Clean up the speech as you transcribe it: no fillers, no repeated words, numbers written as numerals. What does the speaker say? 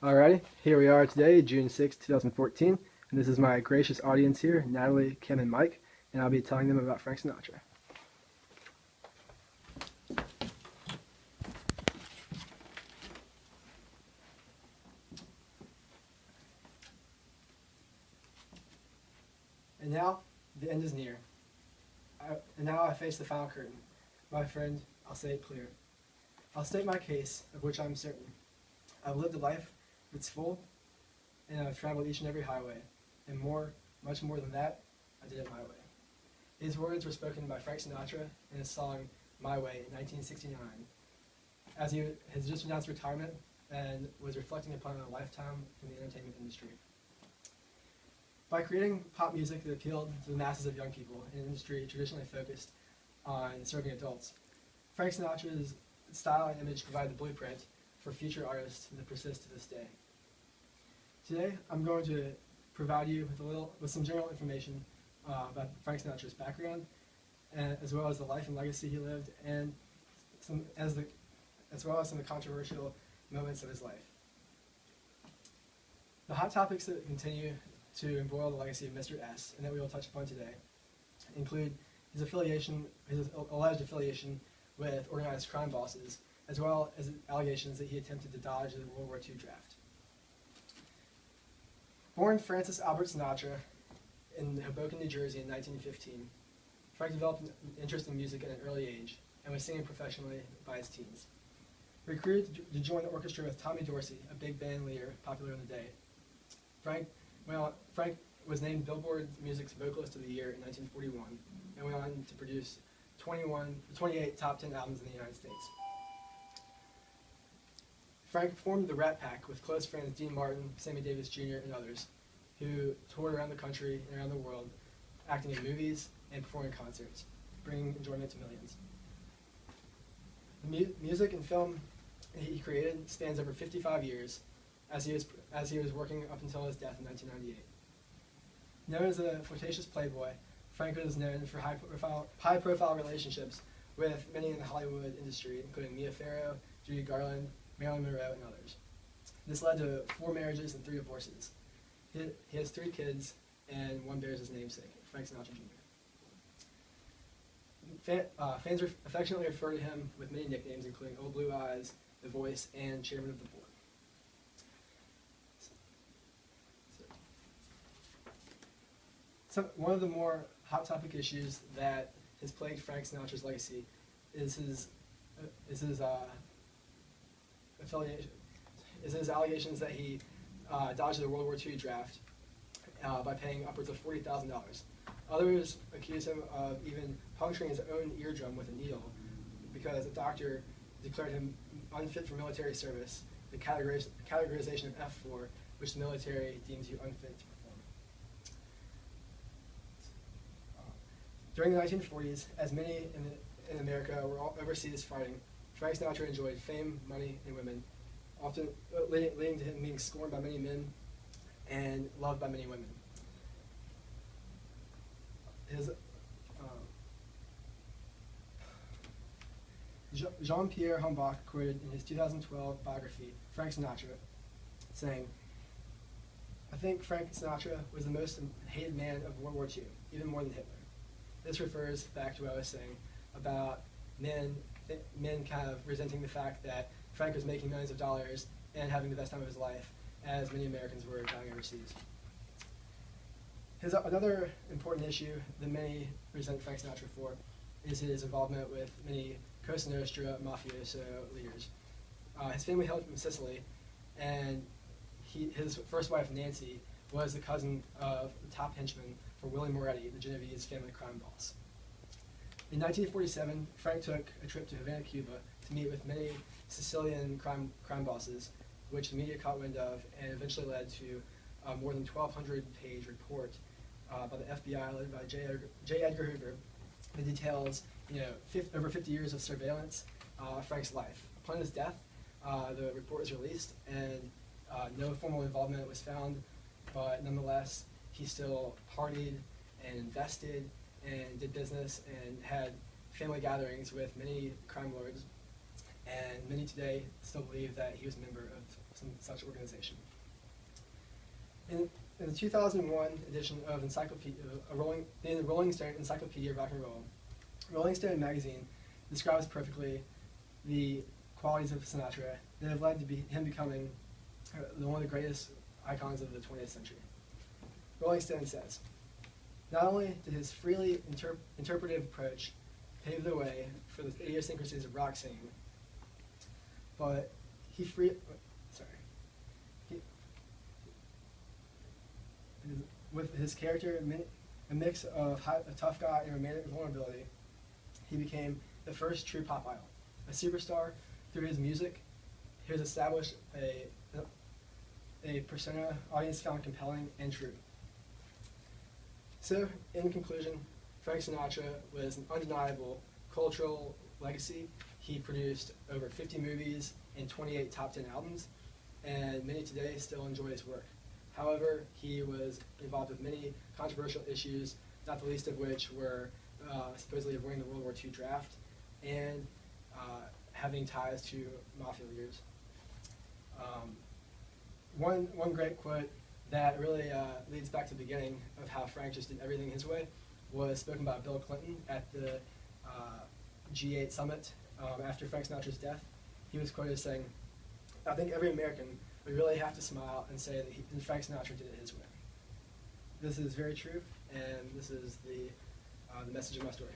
Alrighty, here we are today, June 6th, 2014, and this is my gracious audience here, Natalie, Kim, and Mike, and I'll be telling them about Frank Sinatra. And now, the end is near. And now I face the final curtain. My friend, I'll say it clear. I'll state my case, of which I'm certain. I've lived a life that's full, and I've traveled each and every highway, and more, much more than that, I did it my way. These words were spoken by Frank Sinatra in his song My Way in 1969, as he has just announced retirement and was reflecting upon a lifetime in the entertainment industry. By creating pop music that appealed to the masses of young people in an industry traditionally focused on serving adults, Frank Sinatra's style and image provided the blueprint for future artists that persist to this day. Today, I'm going to provide you with some general information about Frank Sinatra's background, as well as the life and legacy he lived, and as well as some of the controversial moments of his life. The hot topics that continue to embroil the legacy of Mr. S, and that we will touch upon today, include his alleged affiliation with organized crime bosses, as well as allegations that he attempted to dodge the World War II draft. Born Francis Albert Sinatra in Hoboken, New Jersey in 1915, Frank developed an interest in music at an early age and was singing professionally by his teens. Recruited to join the orchestra with Tommy Dorsey, a big band leader popular in the day, Frank was named Billboard Music's Vocalist of the Year in 1941 and went on to produce 28 top 10 albums in the United States. Frank formed the Rat Pack with close friends Dean Martin, Sammy Davis Jr., and others, who toured around the country and around the world, acting in movies and performing concerts, bringing enjoyment to millions. The music and film he created spans over 55 years, as he was working up until his death in 1998. Known as a flirtatious playboy, Frank was known for high-profile relationships with many in the Hollywood industry, including Mia Farrow, Judy Garland, Marilyn Monroe, and others. This led to 4 marriages and 3 divorces. He has 3 kids, and one bears his namesake, Frank Sinatra Jr. Fans affectionately refer to him with many nicknames, including Old Blue Eyes, The Voice, and Chairman of the Board. One of the more hot topic issues that has plagued Frank Sinatra's legacy is his affiliation, is his allegations that he dodged the World War II draft by paying upwards of $40,000. Others accuse him of even puncturing his own eardrum with a needle because a doctor declared him unfit for military service, the categorization of F4, which the military deems you unfit to perform. During the 1940s, as many in America were overseas fighting, Frank Sinatra enjoyed fame, money, and women, often leading to him being scorned by many men and loved by many women. Jean-Pierre Humbach quoted in his 2012 biography, Frank Sinatra, saying, "I think Frank Sinatra was the most hated man of World War II, even more than Hitler." This refers back to what I was saying about men kind of resenting the fact that Frank was making millions of dollars and having the best time of his life, as many Americans were dying overseas. Another important issue that many resent Frank Sinatra for is his involvement with many Cosa Nostra mafioso leaders. His family hailed from Sicily, and his first wife, Nancy, was the cousin of the top henchman for Willie Moretti, the Genovese family crime boss. In 1947, Frank took a trip to Havana, Cuba, to meet with many Sicilian crime bosses, which the media caught wind of, and eventually led to a more than 1,200-page report by the FBI led by J. Edgar Hoover that details, over 50 years of surveillance of Frank's life. Upon his death, the report was released, and no formal involvement was found, but nonetheless, he still partied and invested and did business and had family gatherings with many crime lords. and many today still believe that he was a member of some such organization. In the 2001 edition of the Rolling Stone Encyclopedia of Rock and Roll, Rolling Stone magazine describes perfectly the qualities of Sinatra that have led to him becoming one of the greatest icons of the 20th century. Rolling Stone says, "Not only did his freely interpretive approach pave the way for the idiosyncrasies of rock singing, but with his character, a mix of a tough guy and romantic vulnerability, he became the first true pop idol, a superstar through his music. He has established a persona audience found compelling and true." So, in conclusion, Frank Sinatra was an undeniable cultural legacy. He produced over 50 movies and 28 top 10 albums, and many today still enjoy his work. However, he was involved with many controversial issues, not the least of which were supposedly avoiding the World War II draft and having ties to mafia leaders. One great quote that really leads back to the beginning of how Frank just did everything his way was spoken by Bill Clinton at the G8 summit after Frank Sinatra's death. He was quoted as saying, "I think every American would really have to smile and say that Frank Sinatra did it his way." This is very true, and this is the message of my story.